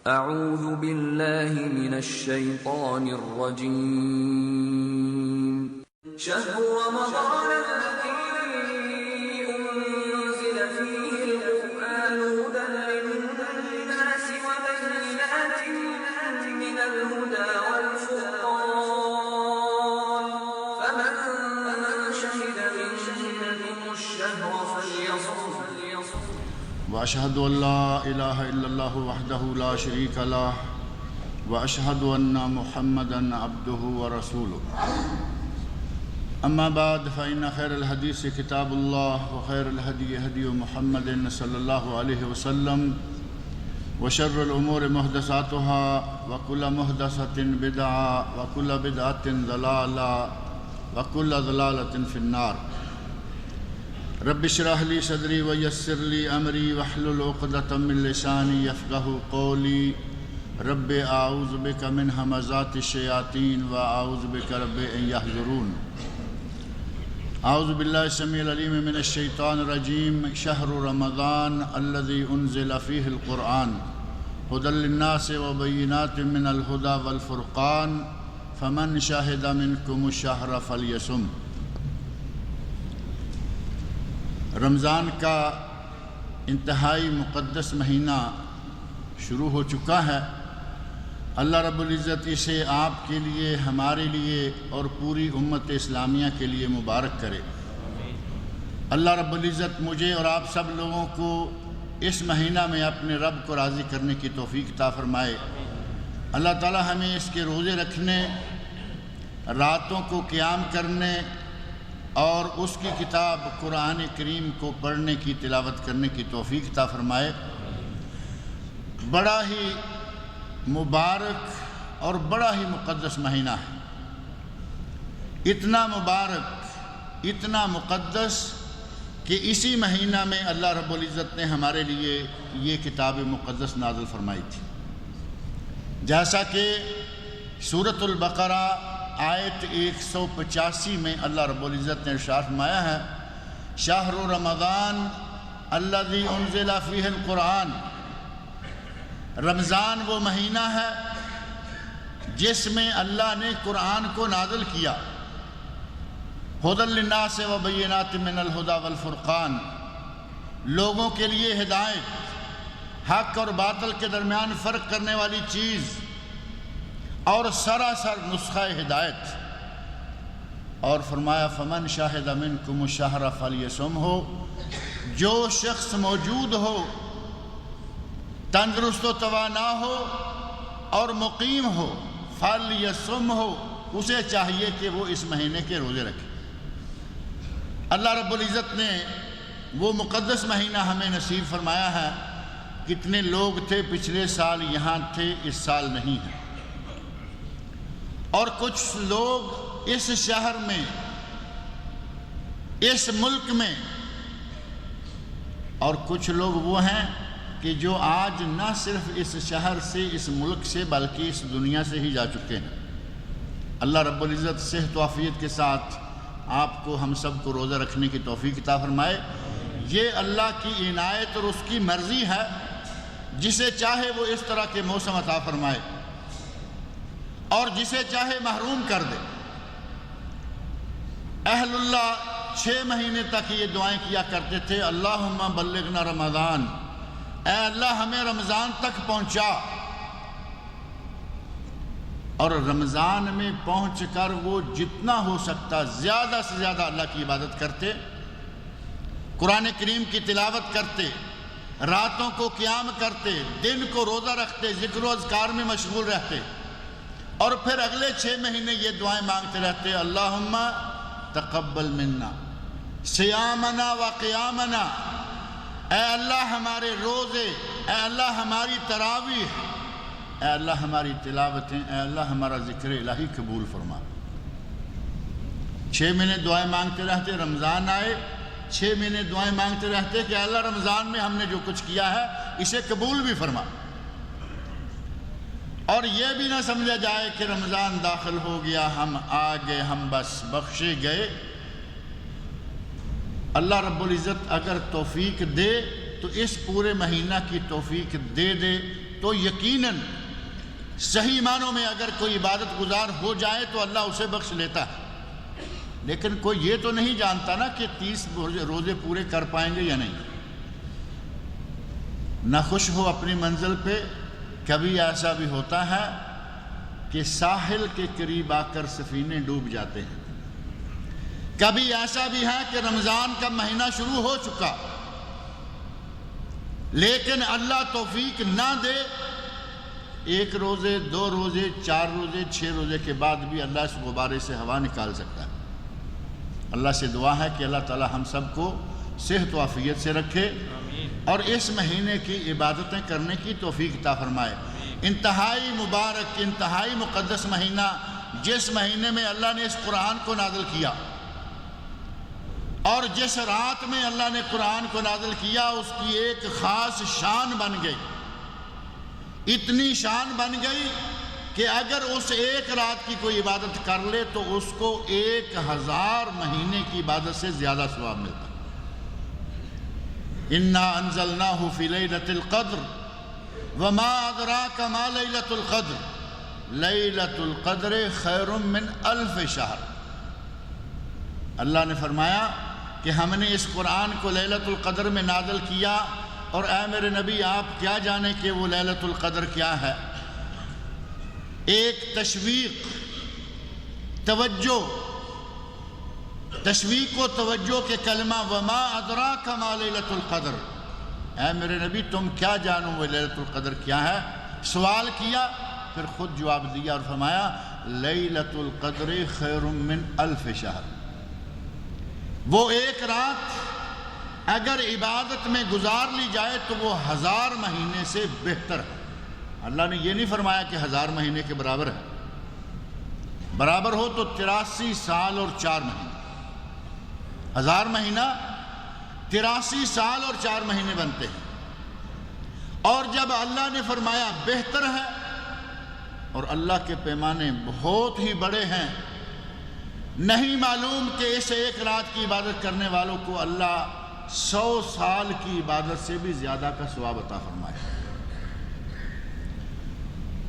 اعوذ باللہ من الشیطان الرجیم شہر رمضان الذی انزل فیہ القرآن ھدی للناس وبینات من الھدی والفرقان فمن شہد منکم الشہر فلیصمه واشهد ان لا اله الا الله وحده لا شريك له واشهد ان محمدا عبده ورسوله اما بعد فان خير الحديث كتاب الله وخير الهدي هدي محمد صلى الله عليه وسلم وشر الامور محدثاتها وكل محدثة بدعة وكل بدعة ضلالة وكل ضلالة في النار رب اشرح لي صدري ويسر لي امري واحلل عقدة من لساني يفقهوا قولي رب اعوذ بك من همزات الشياطين واعوذ بك رب ان يحضرون اعوذ بالله السميع العليم من الشيطان الرجيم شهر رمضان الذي انزل فيه القرآن هدى للناس وبينات من الهدى والفرقان فمن شهد منكم الشهر فليصم۔ رمضان کا انتہائی مقدس مہینہ شروع ہو چکا ہے۔ اللہ رب العزت اسے آپ کے لیے، ہمارے لیے اور پوری امت اسلامیہ کے لیے مبارک کرے۔ اللہ رب العزت مجھے اور آپ سب لوگوں کو اس مہینہ میں اپنے رب کو راضی کرنے کی توفیق عطا فرمائے۔ اللہ تعالی ہمیں اس کے روزے رکھنے، راتوں کو قیام کرنے اور اس کی کتاب قرآن کریم کو پڑھنے کی، تلاوت کرنے کی توفیق عطا فرمائے۔ بڑا ہی مبارک اور بڑا ہی مقدس مہینہ ہے، اتنا مبارک، اتنا مقدس کہ اسی مہینہ میں اللہ رب العزت نے ہمارے لیے یہ کتاب مقدس نازل فرمائی تھی، جیسا کہ سورۃ البقرہ آیت 185 میں اللہ رب العزت نے ارشاد فرمایا ہے شہر رمضان الذی انزل فیہ القرآن۔ رمضان وہ مہینہ ہے جس میں اللہ نے قرآن کو نازل کیا، ھدی للناس وبینات من الھدی والفرقان، لوگوں کے لیے ہدایت، حق اور باطل کے درمیان فرق کرنے والی چیز اور سراسر نسخہ ہدایت۔ اور فرمایا فمن شاہد منکم الشہر فلیصمہ، جو شخص موجود ہو، تندرست و توانا ہو اور مقیم ہو، فلیصمہ، اسے چاہیے کہ وہ اس مہینے کے روزے رکھے۔ اللہ رب العزت نے وہ مقدس مہینہ ہمیں نصیب فرمایا ہے۔ کتنے لوگ تھے پچھلے سال یہاں تھے، اس سال نہیں ہیں، اور کچھ لوگ اس شہر میں، اس ملک میں، اور کچھ لوگ وہ ہیں کہ جو آج نہ صرف اس شہر سے، اس ملک سے، بلکہ اس دنیا سے ہی جا چکے ہیں۔ اللہ رب العزت صحت و عافیت کے ساتھ آپ کو، ہم سب کو روزہ رکھنے کی توفیق عطا فرمائے۔ یہ اللہ کی عنایت اور اس کی مرضی ہے، جسے چاہے وہ اس طرح کے موسم عطا فرمائے اور جسے چاہے محروم کر دے۔ اہل اللہ 6 مہینے تک یہ دعائیں کیا کرتے تھے، اللہم بلغنا رمضان، اے اللہ ہمیں رمضان تک پہنچا۔ اور رمضان میں پہنچ کر وہ جتنا ہو سکتا زیادہ سے زیادہ اللہ کی عبادت کرتے، قرآن کریم کی تلاوت کرتے، راتوں کو قیام کرتے، دن کو روزہ رکھتے، ذکر و اذکار میں مشغول رہتے، اور پھر اگلے 6 مہینے یہ دعائیں مانگتے رہتے، اللہم تقبل منا صیامنا و قیامنا، اے اللہ ہمارے روزے، اے اللہ ہماری تراویح، اے اللہ ہماری تلاوتیں، اے اللہ ہمارا ذکر الہی قبول فرما۔ 6 مہینے دعائیں مانگتے رہتے، رمضان آئے 6 مہینے دعائیں مانگتے رہتے کہ اللہ رمضان میں ہم نے جو کچھ کیا ہے اسے قبول بھی فرما۔ اور یہ بھی نہ سمجھا جائے کہ رمضان داخل ہو گیا، ہم آ گئے، ہم بس بخشے گئے۔ اللہ رب العزت اگر توفیق دے تو اس پورے مہینہ کی توفیق دے دے، تو یقیناً صحیح معنوں میں اگر کوئی عبادت گزار ہو جائے تو اللہ اسے بخش لیتا ہے، لیکن کوئی یہ تو نہیں جانتا نا کہ 30 روزے پورے کر پائیں گے یا نہیں۔ نہ خوش ہو اپنی منزل پہ، کبھی ایسا بھی ہوتا ہے کہ ساحل کے قریب آ کر سفینے ڈوب جاتے ہیں، کبھی ایسا بھی ہے کہ رمضان کا مہینہ شروع ہو چکا لیکن اللہ توفیق نہ دے، 1 روزے 2 روزے 4 روزے 6 روزے کے بعد بھی اللہ اس غبارے سے ہوا نکال سکتا ہے۔ اللہ سے دعا ہے کہ اللہ تعالی ہم سب کو صحت و عافیت سے رکھے اور اس مہینے کی عبادتیں کرنے کی توفیق عطا فرمائے۔ انتہائی مبارک، انتہائی مقدس مہینہ، جس مہینے میں اللہ نے اس قرآن کو نازل کیا اور جس رات میں اللہ نے قرآن کو نازل کیا، اس کی ایک خاص شان بن گئی، اتنی شان بن گئی کہ اگر اس ایک رات کی کوئی عبادت کر لے تو اس کو 1000 مہینے کی عبادت سے زیادہ ثواب ملتا ہے۔ اِنَّا أَنزَلْنَاهُ فِي لَيْلَةِ الْقَدْرِ وَمَا أَدْرَاكَ مَا لَيْلَةُ الْقَدْرِ لَيْلَةُ الْقَدْرِ خَيْرٌ مِّنْ أَلْفِ شَهْرٍ۔ اللہ نے فرمایا کہ ہم نے اس قرآن کو لیلۃ القدر میں نازل کیا، اور اے میرے نبی آپ کیا جانیں کہ وہ لیلۃ القدر کیا ہے؟ ایک تشویق، توجہ، تشویق و توجہ کے کلمہ وما ادراک ما لیلۃ القدر، اے میرے نبی تم کیا جانو وہ لیلۃ القدر کیا ہے؟ سوال کیا، پھر خود جواب دیا اور فرمایا لیلۃ القدر خیر من 1000 شہر۔ وہ ایک رات اگر عبادت میں گزار لی جائے تو وہ 1000 مہینے سے بہتر ہے۔ اللہ نے یہ نہیں فرمایا کہ 1000 مہینے کے برابر ہے، برابر ہو تو 83 سال اور 4 مہینے، 1000 مہینہ 83 سال اور 4 مہینے بنتے ہیں۔ اور جب اللہ نے فرمایا بہتر ہے، اور اللہ کے پیمانے بہت ہی بڑے ہیں، نہیں معلوم کہ اس ایک رات کی عبادت کرنے والوں کو اللہ 100 سال کی عبادت سے بھی زیادہ کا ثواب عطا فرمائے۔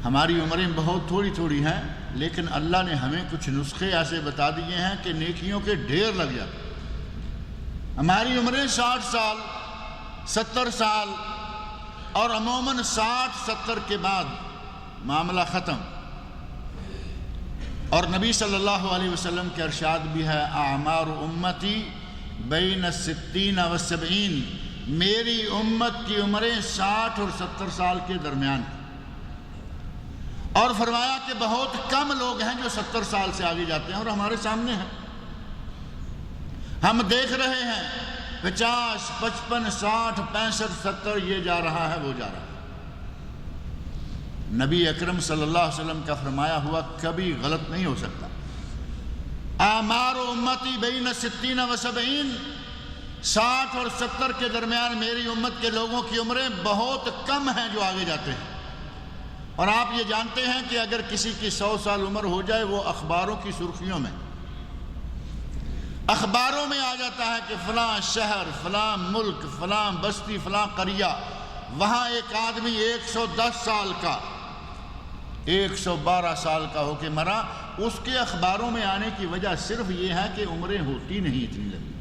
ہماری عمریں بہت تھوڑی تھوڑی ہیں، لیکن اللہ نے ہمیں کچھ نسخے ایسے بتا دیے ہیں کہ نیکیوں کے ڈھیر لگ جاتے ہیں۔ ہماری عمریں 60 سال 70 سال، اور عموماً 60-70 کے بعد معاملہ ختم۔ اور نبی صلی اللہ علیہ وسلم کے ارشاد بھی ہے اعمار امتی بین 60 و 70، میری امت کی عمریں 60 اور 70 سال کے درمیان ہیں۔ اور فرمایا کہ بہت کم لوگ ہیں جو 70 سال سے آگے جاتے ہیں، اور ہمارے سامنے ہیں، ہم دیکھ رہے ہیں 50 55 60 65 70 یہ جا رہا ہے وہ جا رہا ہے۔ نبی اکرم صلی اللہ علیہ وسلم کا فرمایا ہوا کبھی غلط نہیں ہو سکتا۔ اعمار امتی بین 60 و 70، 60 اور 70 کے درمیان میری امت کے لوگوں کی عمریں بہت کم ہیں جو آگے جاتے ہیں۔ اور آپ یہ جانتے ہیں کہ اگر کسی کی 100 سال عمر ہو جائے وہ اخباروں کی سرخیوں میں، اخباروں میں آ جاتا ہے کہ فلاں شہر، فلاں ملک، فلاں بستی، فلاں قریہ، وہاں ایک آدمی 110 سال کا 112 سال کا ہو کے مرا۔ اس کے اخباروں میں آنے کی وجہ صرف یہ ہے کہ عمریں ہوتی نہیں اتنی لمبی،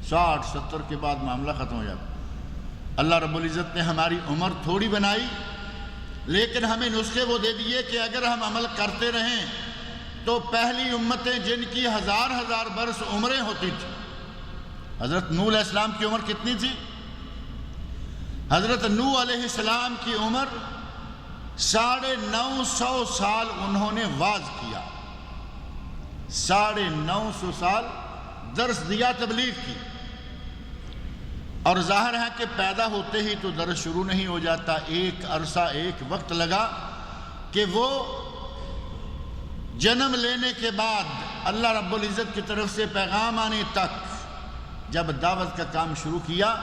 60 70 کے بعد معاملہ ختم ہو جاتا۔ اللہ رب العزت نے ہماری عمر تھوڑی بنائی، لیکن ہمیں نسخے وہ دے دیے کہ اگر ہم عمل کرتے رہیں تو پہلی امتیں جن کی 1000 برس عمریں ہوتی تھی، حضرت نوح علیہ السلام کی عمر کتنی تھی؟ حضرت نوح علیہ السلام کی عمر 950 سال انہوں نے واعظ کیا، 950 سال درس دیا، تبلیغ کی۔ اور ظاہر ہے کہ پیدا ہوتے ہی تو درس شروع نہیں ہو جاتا، ایک عرصہ ایک وقت لگا کہ وہ جنم لینے کے بعد اللہ رب العزت کی طرف سے پیغام آنے تک جب دعوت کا کام شروع کیا،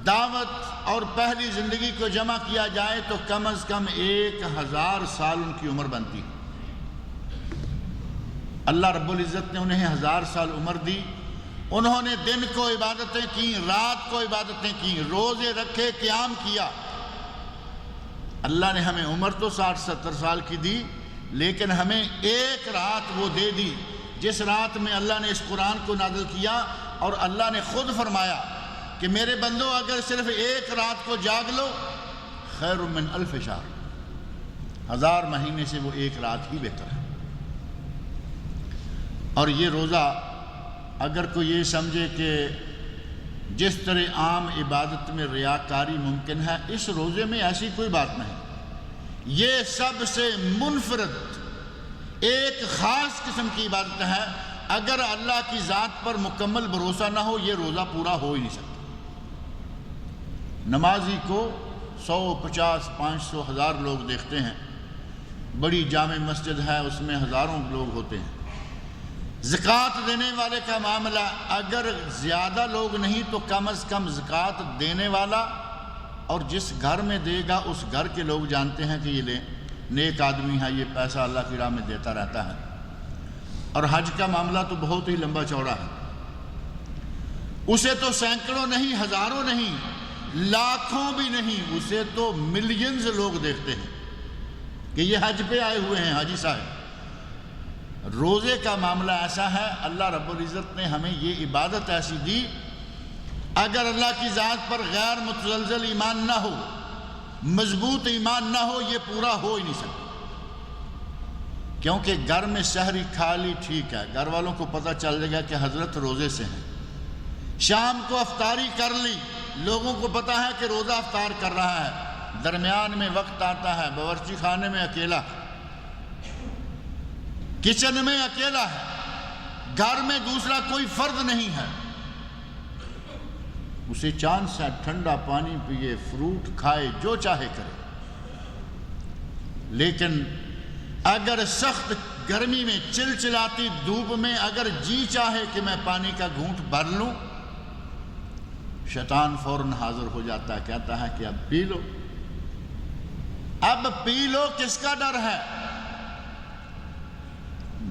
دعوت اور پہلی زندگی کو جمع کیا جائے تو کم از کم 1000 سال ان کی عمر بنتی۔ اللہ رب العزت نے انہیں 1000 سال عمر دی، انہوں نے دن کو عبادتیں کی، رات کو عبادتیں کی، روزے رکھے، قیام کیا۔ اللہ نے ہمیں عمر تو 60-70 سال کی دی، لیکن ہمیں ایک رات وہ دے دی جس رات میں اللہ نے اس قرآن کو نازل کیا، اور اللہ نے خود فرمایا کہ میرے بندو اگر صرف ایک رات کو جاگ لو خیر من 1000 شہر، 1000 مہینے سے وہ ایک رات ہی بہتر ہے۔ اور یہ روزہ اگر کوئی یہ سمجھے کہ جس طرح عام عبادت میں ریاکاری ممکن ہے، اس روزے میں ایسی کوئی بات نہیں۔ یہ سب سے منفرد ایک خاص قسم کی عبادت ہے، اگر اللہ کی ذات پر مکمل بھروسہ نہ ہو یہ روزہ پورا ہو ہی نہیں سکتا۔ نمازی کو 100، 50، 500، 1000 لوگ دیکھتے ہیں، بڑی جامع مسجد ہے، اس میں ہزاروں لوگ ہوتے ہیں۔ زکوٰۃ دینے والے کا معاملہ اگر زیادہ لوگ نہیں تو کم از کم زکوٰۃ دینے والا اور جس گھر میں دے گا اس گھر کے لوگ جانتے ہیں کہ یہ نیک آدمی ہے، یہ پیسہ اللہ کی راہ میں دیتا رہتا ہے۔ اور حج کا معاملہ تو بہت ہی لمبا چوڑا ہے، اسے تو سینکڑوں نہیں، ہزاروں نہیں، لاکھوں بھی نہیں، اسے تو ملینز لوگ دیکھتے ہیں کہ یہ حج پہ آئے ہوئے ہیں حاجی صاحب۔ روزے کا معاملہ ایسا ہے، اللہ رب العزت نے ہمیں یہ عبادت ایسی دی، اگر اللہ کی ذات پر غیر متزلزل ایمان نہ ہو، مضبوط ایمان نہ ہو، یہ پورا ہو ہی نہیں سکتا۔ کیونکہ گھر میں سحری کھا لی ٹھیک ہے، گھر والوں کو پتہ چل جائے گا کہ حضرت روزے سے ہیں۔ شام کو افطاری کر لی، لوگوں کو پتہ ہے کہ روزہ افطار کر رہا ہے، درمیان میں وقت آتا ہے باورچی خانے میں اکیلا، کچن میں اکیلا ہے، گھر میں دوسرا کوئی فرد نہیں ہے، اسے چاند سا ٹھنڈا پانی پیے، فروٹ کھائے، جو چاہے کرے۔ لیکن اگر سخت گرمی میں، چلچلاتی دھوپ میں اگر جی چاہے کہ میں پانی کا گھونٹ بھر لوں، شیطان فوراً حاضر ہو جاتا ہے، کہتا ہے کہ اب پی لو، اب پی لو۔ کس کا ڈر ہے؟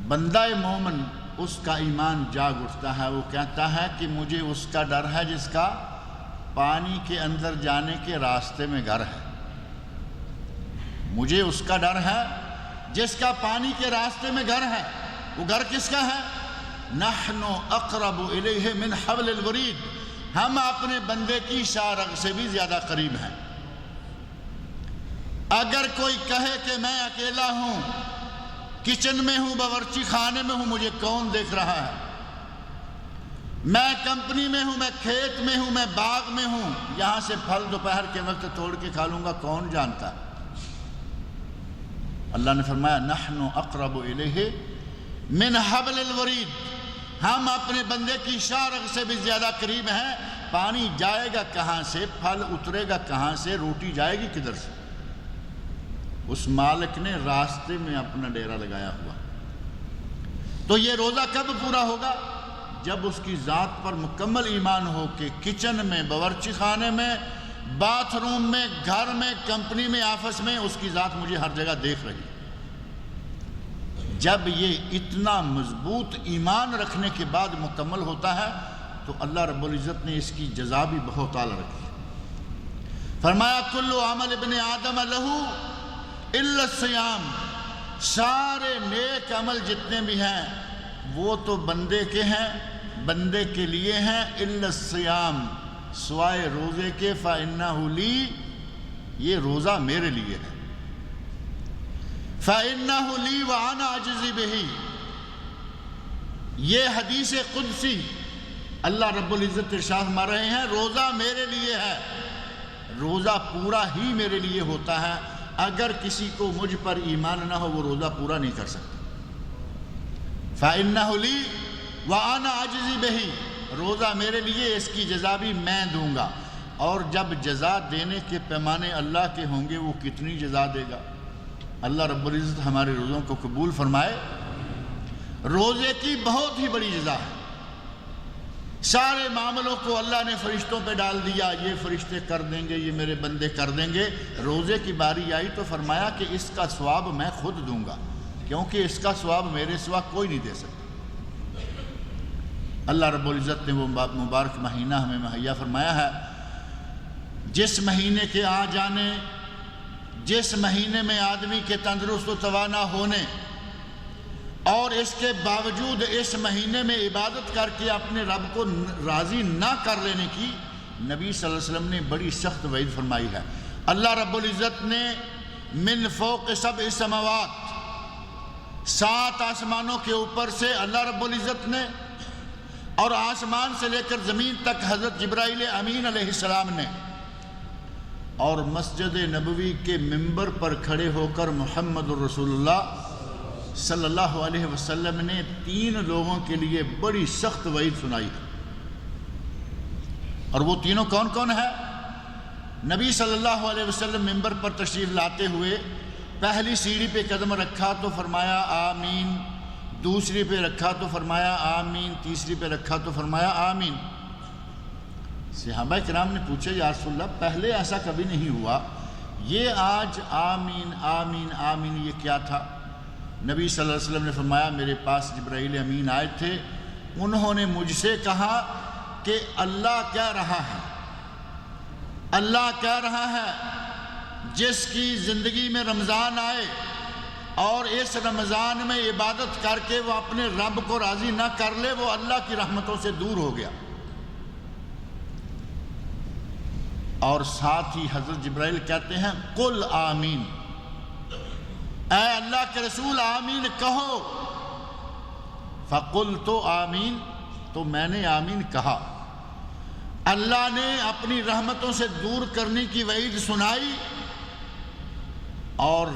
بندہ مومن اس کا ایمان جاگ اٹھتا ہے، وہ کہتا ہے کہ مجھے اس کا ڈر ہے جس کا پانی کے اندر جانے کے راستے میں گھر ہے، مجھے اس کا ڈر ہے جس کا پانی کے راستے میں گھر ہے۔ وہ گھر کس کا ہے؟ نحن اقرب الیہ من حبل الورید، ہم اپنے بندے کی شارغ سے بھی زیادہ قریب ہیں۔ اگر کوئی کہے کہ میں اکیلا ہوں، کچن میں ہوں، باورچی خانے میں ہوں، مجھے کون دیکھ رہا ہے، میں کمپنی میں ہوں، میں کھیت میں ہوں، میں باغ میں ہوں، یہاں سے پھل دوپہر کے وقت توڑ کے کھا لوں گا، کون جانتا؟ اللہ نے فرمایا نحن اقرب الیہ من حبل الورید، ہم اپنے بندے کی شارغ سے بھی زیادہ قریب ہیں۔ پانی جائے گا کہاں سے، پھل اترے گا کہاں سے، روٹی جائے گی کدھر سے؟ اس مالک نے راستے میں اپنا ڈیرا لگایا ہوا۔ تو یہ روزہ کب پورا ہوگا؟ جب اس کی ذات پر مکمل ایمان ہو کہ کچن میں، باورچی خانے میں، باتھ روم میں، گھر میں، کمپنی میں، آفس میں، اس کی ذات مجھے ہر جگہ دیکھ رہی۔ جب یہ اتنا مضبوط ایمان رکھنے کے بعد مکمل ہوتا ہے تو اللہ رب العزت نے اس کی جزا بھی بہت اعلیٰ رکھی۔ فرمایا کل عمل ابن آدم لہ الا الصیام، سارے نیک عمل جتنے بھی ہیں وہ تو بندے کے ہیں، بندے کے لیے ہیں، الا الصیام، سوائے روزے کے، فإنہ لی، یہ روزہ میرے لیے ہے، فإنہ لی وأنا أجزی بہ، یہ حدیث قدسی اللہ رب العزت ارشاد فرما رہے ہیں روزہ میرے لیے ہے، روزہ پورا ہی میرے لیے ہوتا ہے، اگر کسی کو مجھ پر ایمان نہ ہو وہ روزہ پورا نہیں کر سکتا۔ فإنہ لی وأنا أجزی بہ، روزہ میرے لیے، اس کی جزا بھی میں دوں گا۔ اور جب جزا دینے کے پیمانے اللہ کے ہوں گے وہ کتنی جزا دے گا؟ اللہ رب العزت ہمارے روزوں کو قبول فرمائے۔ روزے کی بہت ہی بڑی جزا ہے، سارے معاملوں کو اللہ نے فرشتوں پہ ڈال دیا، یہ فرشتے کر دیں گے، یہ میرے بندے کر دیں گے۔ روزے کی باری آئی تو فرمایا کہ اس کا ثواب میں خود دوں گا، کیونکہ اس کا ثواب میرے سوا کوئی نہیں دے سکتا۔ اللہ رب العزت نے وہ مبارک مہینہ ہمیں مہیا فرمایا ہے، جس مہینے کے آ جانے جس مہینے میں آدمی کے تندرست و توانا ہونے اور اس کے باوجود اس مہینے میں عبادت کر کے اپنے رب کو راضی نہ کر لینے کی نبی صلی اللہ علیہ وسلم نے بڑی سخت وعید فرمائی ہے۔ اللہ رب العزت نے من فوق سبع سماوات، 7 آسمانوں کے اوپر سے اللہ رب العزت نے، اور آسمان سے لے کر زمین تک حضرت جبرائیل امین علیہ السلام نے، اور مسجد نبوی کے منبر پر کھڑے ہو کر محمد الرسول اللہ صلی اللہ علیہ وسلم نے 3 لوگوں کے لیے بڑی سخت وعید سنائی ہے۔ اور وہ تینوں کون کون ہیں؟ نبی صلی اللہ علیہ وسلم منبر پر تشریف لاتے ہوئے پہلی سیڑھی پہ قدم رکھا تو فرمایا آمین، دوسری پہ رکھا تو فرمایا آمین، تیسری پہ رکھا تو فرمایا آمین۔ صحابہ کرام نے پوچھا یا رسول اللہ پہلے ایسا کبھی نہیں ہوا، یہ آج آمین آمین آمین یہ کیا تھا؟ نبی صلی اللہ علیہ وسلم نے فرمایا میرے پاس جبرائیل امین آئے تھے، انہوں نے مجھ سے کہا کہ اللہ کہہ رہا ہے، اللہ کہہ رہا ہے جس کی زندگی میں رمضان آئے اور اس رمضان میں عبادت کر کے وہ اپنے رب کو راضی نہ کر لے وہ اللہ کی رحمتوں سے دور ہو گیا۔ اور ساتھ ہی حضرت جبرائیل کہتے ہیں قل آمین، اے اللہ کے رسول آمین کہو۔ فقلت آمین، تو میں نے آمین کہا۔ اللہ نے اپنی رحمتوں سے دور کرنے کی وعید سنائی اور